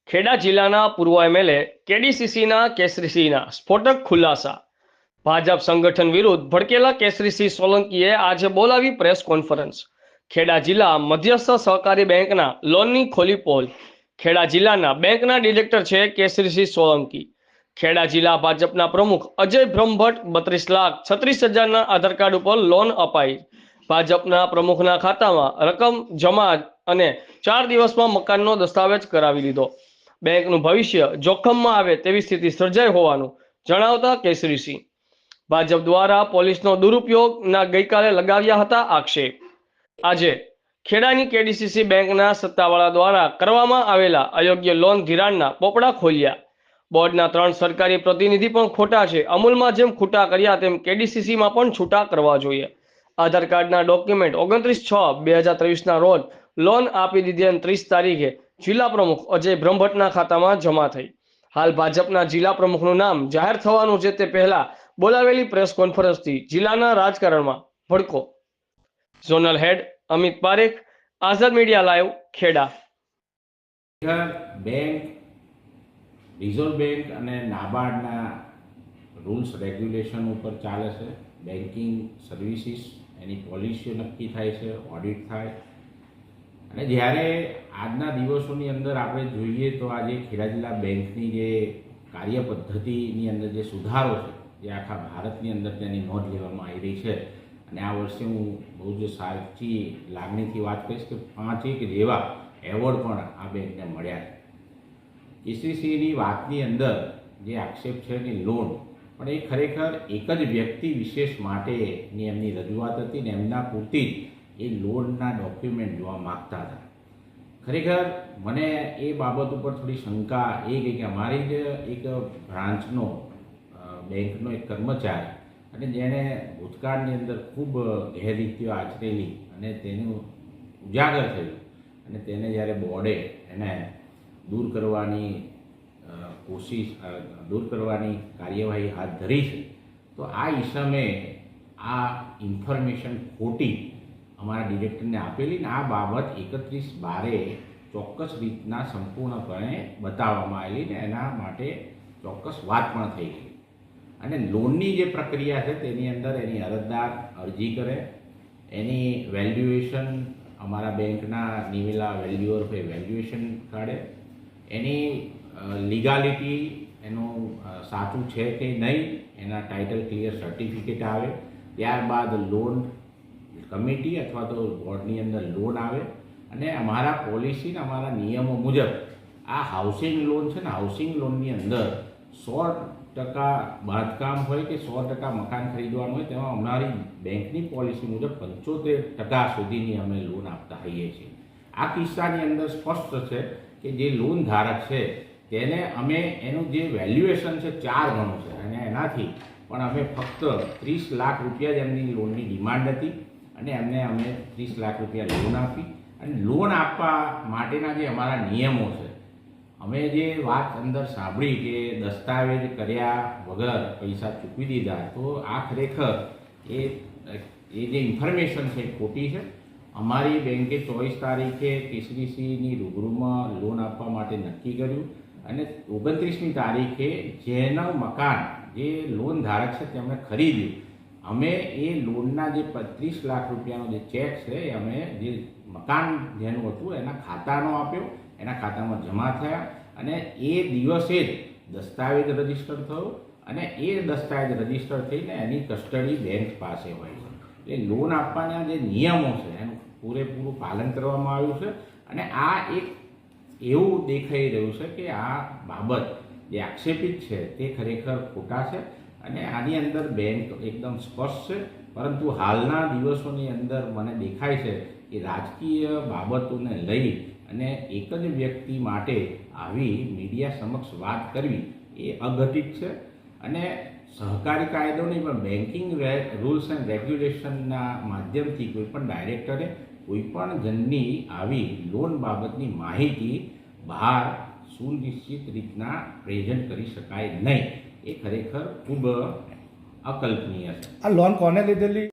ખેડા જિલ્લાના પૂર્વ એમએલએ કેડીસીસીના કેસરીસિંહના સ્ફોટક ખુલાસા. ભાજપ સંગઠન વિરુદ્ધ ભડકેલા કેસરીસિંહ સોલંકીએ આજે બોલાવી પ્રેસ કોન્ફરન્સ. ખેડા જિલ્લા મધ્યસ્થ સહકારી બેંકના લોનની ખોલી પોલ. ખેડા જિલ્લાના બેંકના ડિરેક્ટર છે કેસરીસિંહ સોલંકી. ખેડા જિલ્લા ભાજપના પ્રમુખ અજય બ્રહ્મભટ્ટ 32,36,000ના આધાર કાર્ડ ઉપર લોન અપાઈ. ભાજપના પ્રમુખના ખાતામાં રકમ જમા અને 4 દિવસમાં મકાનનો દસ્તાવેજ કરાવી લીધો. બેંકનું ભવિષ્ય જોખમમાં આવે તેવી સ્થિતિ સર્જાઈ હોવાનું જણાવતા કેસરીસિંહ ભાજપ દ્વારા પોલીસનો દુરુપયોગના ગઈકાલે લગાવ્યા હતા આક્ષેપ. આજે ખેડાની કેડીસીસી બેંકના સત્તાવાળા દ્વારા કરવામાં આવેલા અયોગ્ય લોન ધિરાણના પોપડા ખોલ્યા. બોર્ડના 3 સરકારી પ્રતિનિધિ પણ ખોટા છે. અમૂલમાં જેમ છૂટા કર્યા તેમ કેડીસીસીમાં પણ છૂટા કરવા જોઈએ. આધાર કાર્ડના ડોક્યુમેન્ટ 29/6/2023ના રોજ લોન આપી દીધી અને 30 તારીખે જિલ્લા પ્રમુખ અજય બ્રહ્મભટ્ટના ખાતામાં જમા થઈ. હાલ ભાજપના જિલ્લા પ્રમુખનું નામ જાહેર થવાનું છે તે પહેલા બોલાવેલી પ્રેસ કોન્ફરન્સથી જિલ્લાના રાજકારણમાં ભડકો. Zonal head Amit Parekh, Azad media live, Kheda. Bank, reserve bank અને નાબાર્ડના રૂલ્સ રેગ્યુલેશન ઉપર ચાલે છે. બેન્કિંગ સર્વિસીસ એની પોલિસીઓ નક્કી થાય છે, ઓડિટ થાય. અને જ્યારે આજના દિવસોની અંદર આપણે જોઈએ તો આજે ખેડા જિલ્લા બેંકની જે કાર્ય પદ્ધતિની અંદર જે સુધારો છે, જે આખા ભારતની અંદર તેની નોંધ લેવામાં આવી રહી છે. અને આ વર્ષે હું બહુ જ સાચી લાગણીથી વાત કરીશ કે 5 જેવા એવોર્ડ પણ આ બેંકને મળ્યા છે. કેસીસીની વાતની અંદર જે આક્ષેપ છે એની લોન પણ એ ખરેખર એક જ વ્યક્તિ વિશેષ માટેની એમની રજૂઆત હતી ને એમના પૂરતી જ એ લોનના ડોક્યુમેન્ટ જોવા માગતા હતા. ખરેખર મને એ બાબત ઉપર થોડી શંકા એ ગઈ કે અમારી જ એક બ્રાન્ચનો બેંકનો એક કર્મચારી અને જેણે ભૂતકાળની અંદર ખૂબ ગેરરીતિઓ આચરેલી અને તેનું ઉજાગર થયું અને તેને જ્યારે બોર્ડે એને દૂર કરવાની કાર્યવાહી હાથ ધરી છે, તો આ ઈસમે આ ઇન્ફોર્મેશન ખોટી અમારા ડિરેક્ટરને આપેલી ને આ બાબત 31/12 ચોક્કસ રીતના સંપૂર્ણપણે બતાવવામાં આવેલી ને એના માટે ચોક્કસ વાત પણ થઈ ગઈ. અને લોનની જે પ્રક્રિયા છે તેની અંદર એની અરજદાર અરજી કરે, એની વેલ્યુએશન અમારા બેંકના નિવેલા વેલ્યુઅર પર વેલ્યુએશન કાઢે, એની લીગાલિટી એનું સાચું છે કે નહીં એના ટાઇટલ ક્લિયર સર્ટિફિકેટ આવે. ત્યારબાદ લોન કમિટી અથવા તો બોર્ડની અંદર લોન આવે અને અમારા પોલિસી ને અમારા નિયમો મુજબ આ હાઉસિંગ લોન છે ને, હાઉસિંગ લોનની અંદર 100% બાંધકામ હોય કે 100% મકાન ખરીદવાનું હોય તેમાં અમારી બેંકની પોલિસી મુજબ 75% સુધીની અમે લોન આપતા હોઈએ છીએ. આ કિસ્સાની અંદર સ્પષ્ટ છે કે જે લોન ધારક છે તેને અમે એનું જે વેલ્યુએશન છે 4 ગણું છે અને એનાથી પણ અમે ફક્ત 30 લાખ રૂપિયા જ એમની લોનની ડિમાન્ડ હતી અને એમને અમે 30 લાખ રૂપિયા લોન આપી. અને લોન આપવા માટેના જે અમારા નિયમો છે, અમે જે વાત અંદર સાંભળી કે દસ્તાવેજ કર્યા વગર પૈસા ચૂકવી દીધા, તો આ ખરેખર એ જે ઇન્ફોર્મેશન છે એ ખોટી છે. અમારી બેંકે 24 તારીખે કેસીસીની રૂબરૂમાં લોન આપવા માટે નક્કી કર્યું અને 29મી તારીખે જેનું મકાન જે લોન ધારક છે તેમણે ખરીદ્યું, અમે એ લોનના જે 35 લાખ રૂપિયાનો જે ચેક છે એ અમે જે મકાન જેનું હતું એના ખાતાનો આપ્યો, એના ખાતામાં જમા થયા અને એ દિવસે જ દસ્તાવેજ રજીસ્ટર થયો અને એ દસ્તાવેજ રજીસ્ટર થઈને એની કસ્ટડી બેંક પાસે હોય છે. એટલે લોન આપવાના જે નિયમો છે એનું પૂરેપૂરું પાલન કરવામાં આવ્યું છે. અને આ એક એવું દેખાઈ રહ્યું છે કે આ બાબત જે આક્ષેપિત છે તે ખરેખર ખોટા છે અને આની અંદર બેંક એકદમ સ્પષ્ટ છે. પરંતુ હાલના દિવસોની અંદર મને દેખાય છે કે રાજકીય બાબતોને લઈ અને એક જ વ્યક્તિ માટે આવી મીડિયા સમક્ષ વાત કરવી એ અઘટિત છે. અને સહકારી કાયદો નહીં પણ બેન્કિંગ રૂલ્સ એન્ડ રેગ્યુલેશનના માધ્યમથી કોઈપણ ડાયરેક્ટરે કોઈપણ જણની આવી લોન બાબતની માહિતી બહાર સુનિશ્ચિત રીતના પ્રેઝન્ટ કરી શકાય નહીં. એ ખરેખર ખૂબ અકલ્પનીય છે. આ લોન કોને લીધેલી?